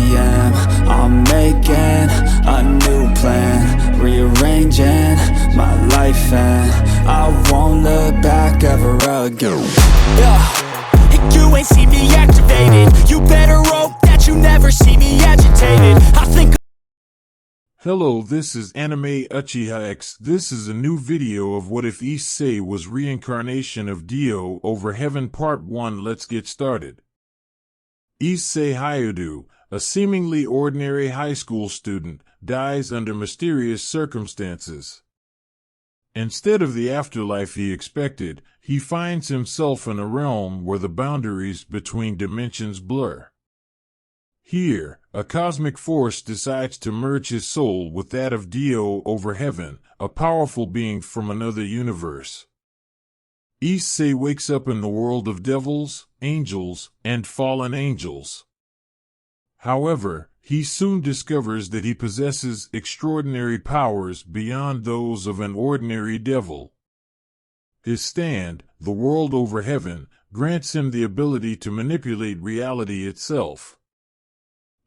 p.m. I'm making a new plan, rearranging my life, and I won't look back ever again. Yeah, you ain't see me activated. You better hope that you never see me agitated. I think. Hello, this is Anime Uchiha X. This is a new video of what if Issei was reincarnation of Dio Over Heaven Part 1. Let's get started. Issei Hayudu, a seemingly ordinary high school student, dies under mysterious circumstances. Instead of the afterlife he expected, he finds himself in a realm where the boundaries between dimensions blur. Here, a cosmic force decides to merge his soul with that of Dio Over Heaven, a powerful being from another universe. Issei wakes up in the world of devils, angels, and fallen angels. However, he soon discovers that he possesses extraordinary powers beyond those of an ordinary devil. His stand, the world over heaven, grants him the ability to manipulate reality itself.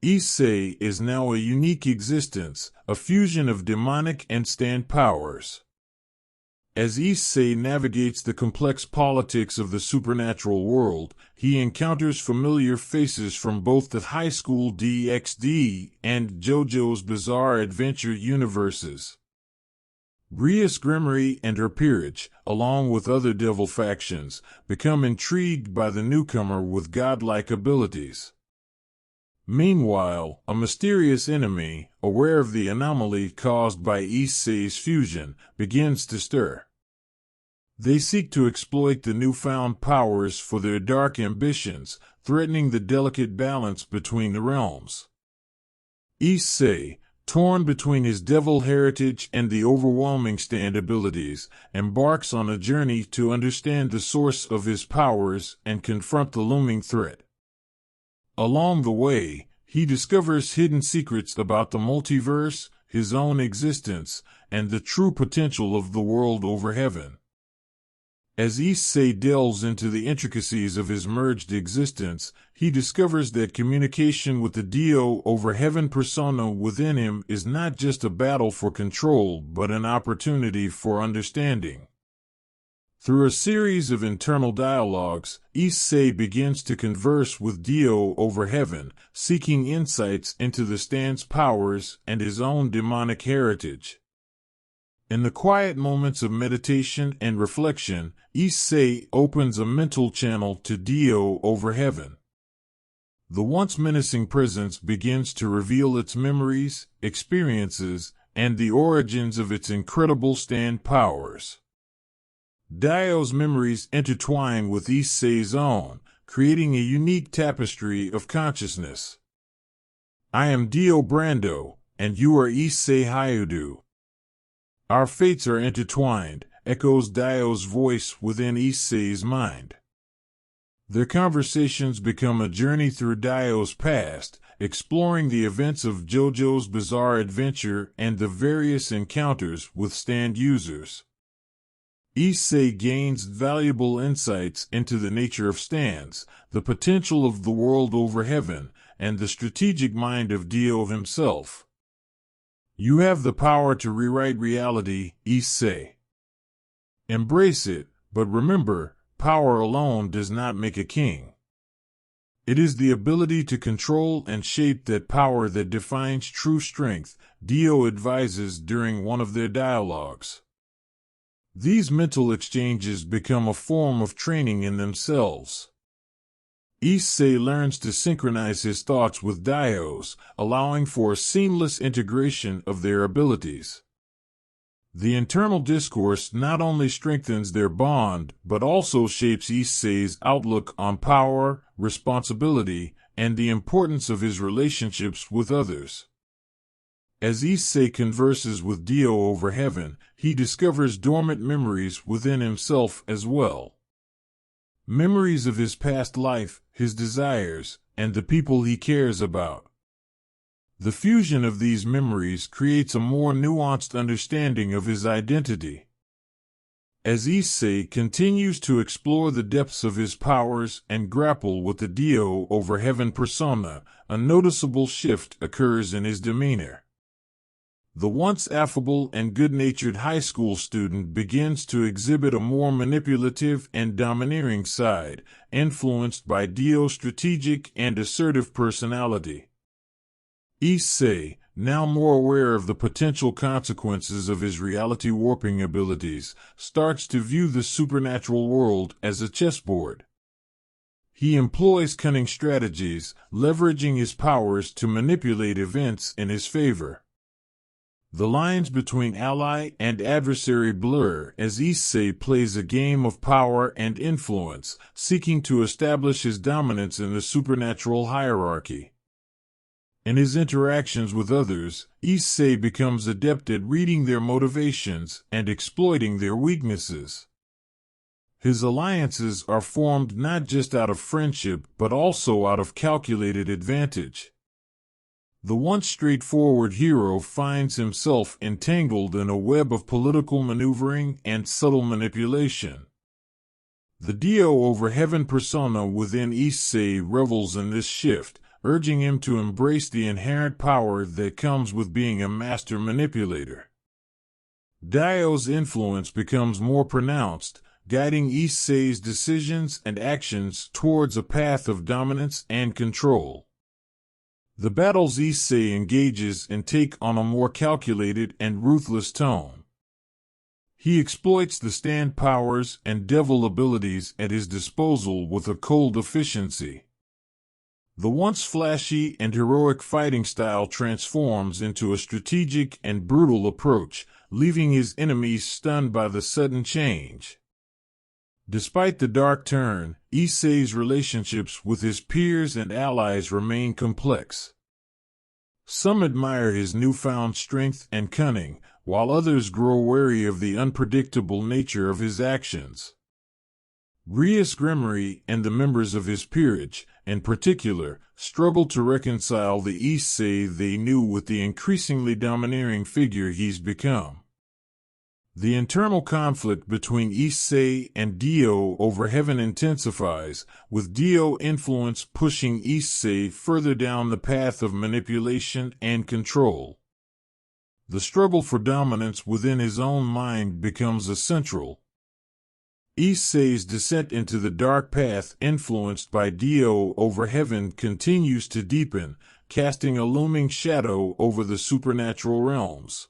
Issei is now a unique existence, a fusion of demonic and stand powers. As Issei navigates the complex politics of the supernatural world, he encounters familiar faces from both the high school DxD and JoJo's Bizarre Adventure universes. Rias Grimory and her peerage, along with other devil factions, become intrigued by the newcomer with godlike abilities. Meanwhile, a mysterious enemy, aware of the anomaly caused by Issei's fusion, begins to stir. They seek to exploit the newfound powers for their dark ambitions, threatening the delicate balance between the realms. Issei, torn between his devil heritage and the overwhelming stand abilities, embarks on a journey to understand the source of his powers and confront the looming threat. Along the way, he discovers hidden secrets about the multiverse, his own existence, and the true potential of the world over heaven. As Issei delves into the intricacies of his merged existence, he discovers that communication with the Dio Over Heaven persona within him is not just a battle for control but an opportunity for understanding. Through a series of internal dialogues, Issei begins to converse with Dio Over Heaven, seeking insights into the stand's powers and his own demonic heritage. In the quiet moments of meditation and reflection, Issei opens a mental channel to Dio Over Heaven. The once menacing presence begins to reveal its memories, experiences, and the origins of its incredible stand powers. Dio's memories intertwine with Issei's own, creating a unique tapestry of consciousness. I am Dio Brando, and you are Issei Hayudu. Our fates are intertwined, echoes Dio's voice within Issei's mind. Their conversations become a journey through Dio's past, exploring the events of JoJo's Bizarre Adventure and the various encounters with stand users. Issei gains valuable insights into the nature of stands, the potential of the world over heaven, and the strategic mind of Dio himself. You have the power to rewrite reality, Issei. Embrace it, but remember, power alone does not make a king. It is the ability to control and shape that power that defines true strength, Dio advises during one of their dialogues. These mental exchanges become a form of training in themselves. Issei learns to synchronize his thoughts with Dio's, allowing for a seamless integration of their abilities. The internal discourse not only strengthens their bond, but also shapes Issei's outlook on power, responsibility, and the importance of his relationships with others. As Issei converses with Dio Over Heaven, he discovers dormant memories within himself as well. Memories of his past life, his desires, and the people he cares about. The fusion of these memories creates a more nuanced understanding of his identity. As Issei continues to explore the depths of his powers and grapple with the Dio Over Heaven persona, a noticeable shift occurs in his demeanor. The once affable and good-natured high school student begins to exhibit a more manipulative and domineering side, influenced by Dio's strategic and assertive personality. Issei, now more aware of the potential consequences of his reality warping abilities, starts to view the supernatural world as a chessboard. He employs cunning strategies, leveraging his powers to manipulate events in his favor. The lines between ally and adversary blur as Issei plays a game of power and influence, seeking to establish his dominance in the supernatural hierarchy. In his interactions with others, Issei becomes adept at reading their motivations and exploiting their weaknesses. His alliances are formed not just out of friendship but also out of calculated advantage. The once straightforward hero finds himself entangled in a web of political maneuvering and subtle manipulation. The Dio Over Heaven persona within Issei revels in this shift, urging him to embrace the inherent power that comes with being a master manipulator. Dio's influence becomes more pronounced, guiding Issei's decisions and actions towards a path of dominance and control. The battles Issei engages in take on a more calculated and ruthless tone. He exploits the stand powers and devil abilities at his disposal with a cold efficiency. The once flashy and heroic fighting style transforms into a strategic and brutal approach, leaving his enemies stunned by the sudden change. Despite the dark turn, Issei's relationships with his peers and allies remain complex. Some admire his newfound strength and cunning, while others grow wary of the unpredictable nature of his actions. Issei and the members of his peerage, in particular, struggle to reconcile the Issei they knew with the increasingly domineering figure he's become. The internal conflict between Issei and Dio Over Heaven intensifies, with Dio influence pushing Issei further down the path of manipulation and control. The struggle for dominance within his own mind becomes essential. Issei's descent into the dark path influenced by Dio Over Heaven continues to deepen, casting a looming shadow over the supernatural realms.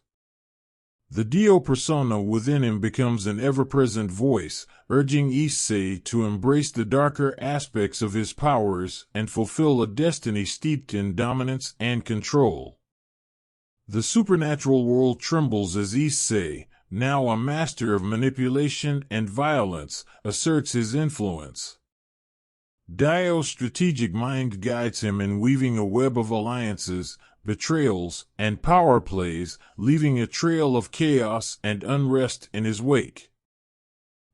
The Dio persona within him becomes an ever-present voice, urging Issei to embrace the darker aspects of his powers and fulfill a destiny steeped in dominance and control. The supernatural world trembles as Issei, now a master of manipulation and violence, asserts his influence. Dio's strategic mind guides him in weaving a web of alliances, betrayals, and power plays, leaving a trail of chaos and unrest in his wake.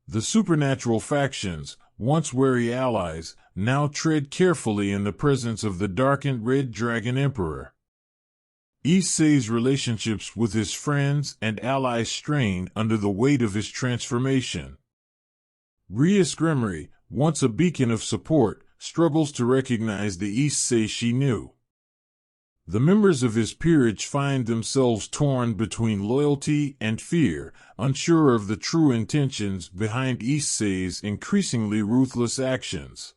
The supernatural factions, once wary allies, now tread carefully in the presence of the darkened Red Dragon Emperor. Issei's relationships with his friends and allies strain under the weight of his transformation. Issei, once a beacon of support, struggles to recognize the Issei she knew. The members of his peerage find themselves torn between loyalty and fear, unsure of the true intentions behind Issei's increasingly ruthless actions.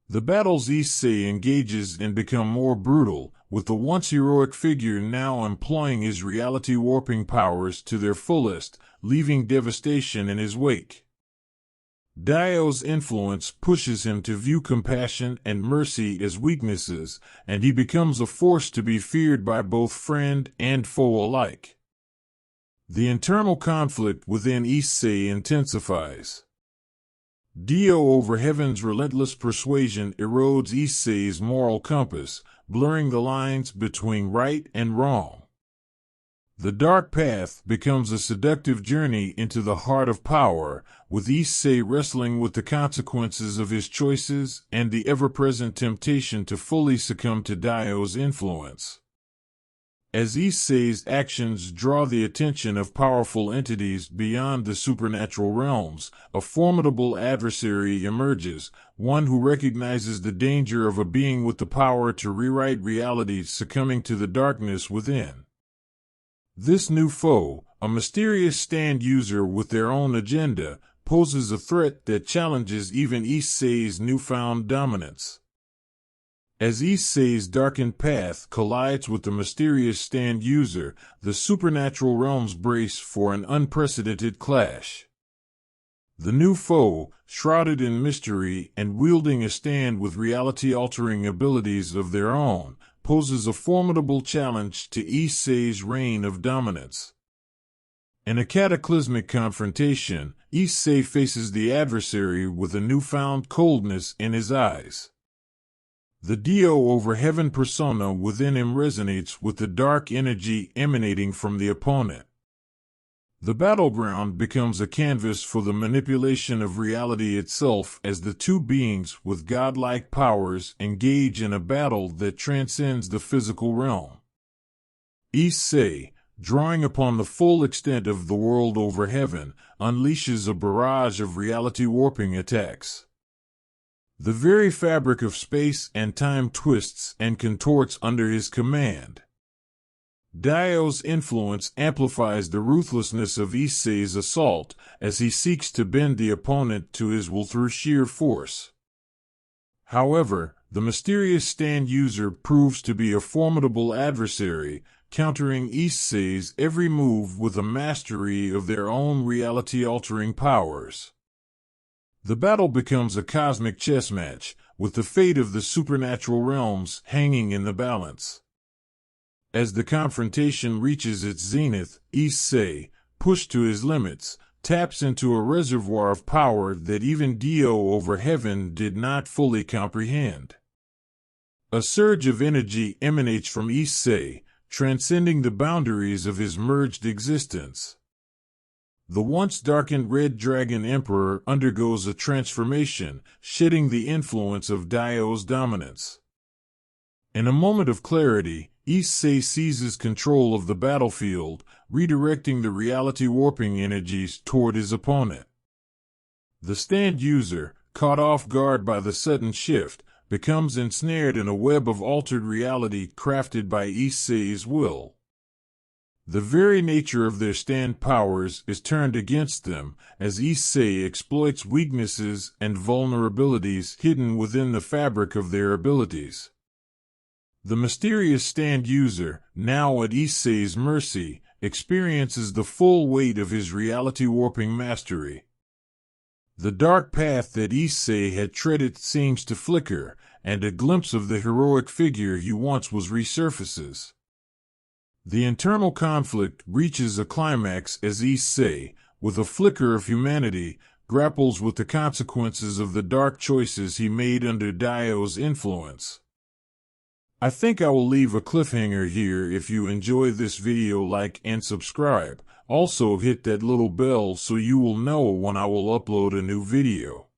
The battles Issei engages in become more brutal, with the once heroic figure now employing his reality warping powers to their fullest, leaving devastation in his wake. Dio's influence pushes him to view compassion and mercy as weaknesses, and he becomes a force to be feared by both friend and foe alike. The internal conflict within Issei intensifies. Dio Over Heaven's relentless persuasion erodes Issei's moral compass, blurring the lines between right and wrong. The dark path becomes a seductive journey into the heart of power, with Issei wrestling with the consequences of his choices and the ever-present temptation to fully succumb to Dio's influence. As Issei's actions draw the attention of powerful entities beyond the supernatural realms, a formidable adversary emerges, one who recognizes the danger of a being with the power to rewrite reality succumbing to the darkness within. This new foe, a mysterious stand user with their own agenda, poses a threat that challenges even Issei's newfound dominance. As Issei's darkened path collides with the mysterious stand user, the supernatural realms brace for an unprecedented clash. The new foe, shrouded in mystery and wielding a stand with reality-altering abilities of their own, poses a formidable challenge to Issei's reign of dominance. In a cataclysmic confrontation, Issei faces the adversary with a newfound coldness in his eyes. The Dio Over heaven persona within him resonates with the dark energy emanating from the opponent. The battleground becomes a canvas for the manipulation of reality itself as the two beings with godlike powers engage in a battle that transcends the physical realm. Issei, drawing upon the full extent of the world over heaven, unleashes a barrage of reality-warping attacks. The very fabric of space and time twists and contorts under his command. Dio's influence amplifies the ruthlessness of Issei's assault as he seeks to bend the opponent to his will through sheer force. However, the mysterious stand user proves to be a formidable adversary, countering Issei's every move with a mastery of their own reality-altering powers. The battle becomes a cosmic chess match, with the fate of the supernatural realms hanging in the balance. As the confrontation reaches its zenith, Issei, pushed to his limits, taps into a reservoir of power that even Dio Over heaven did not fully comprehend. A surge of energy emanates from Issei, transcending the boundaries of his merged existence. The once darkened Red Dragon Emperor undergoes a transformation, shedding the influence of Dio's dominance. In a moment of clarity, Issei seizes control of the battlefield, redirecting the reality-warping energies toward his opponent. The stand user, caught off guard by the sudden shift, becomes ensnared in a web of altered reality crafted by Issei's will. The very nature of their stand powers is turned against them, as Issei exploits weaknesses and vulnerabilities hidden within the fabric of their abilities. The mysterious stand user, now at Issei's mercy, experiences the full weight of his reality-warping mastery. The dark path that Issei had treaded seems to flicker, and a glimpse of the heroic figure he once was resurfaces. The internal conflict reaches a climax as Issei, with a flicker of humanity, grapples with the consequences of the dark choices he made under Dio's influence. I think I will leave a cliffhanger here. If you enjoy this video, like and subscribe. Also hit that little bell so you will know when I will upload a new video.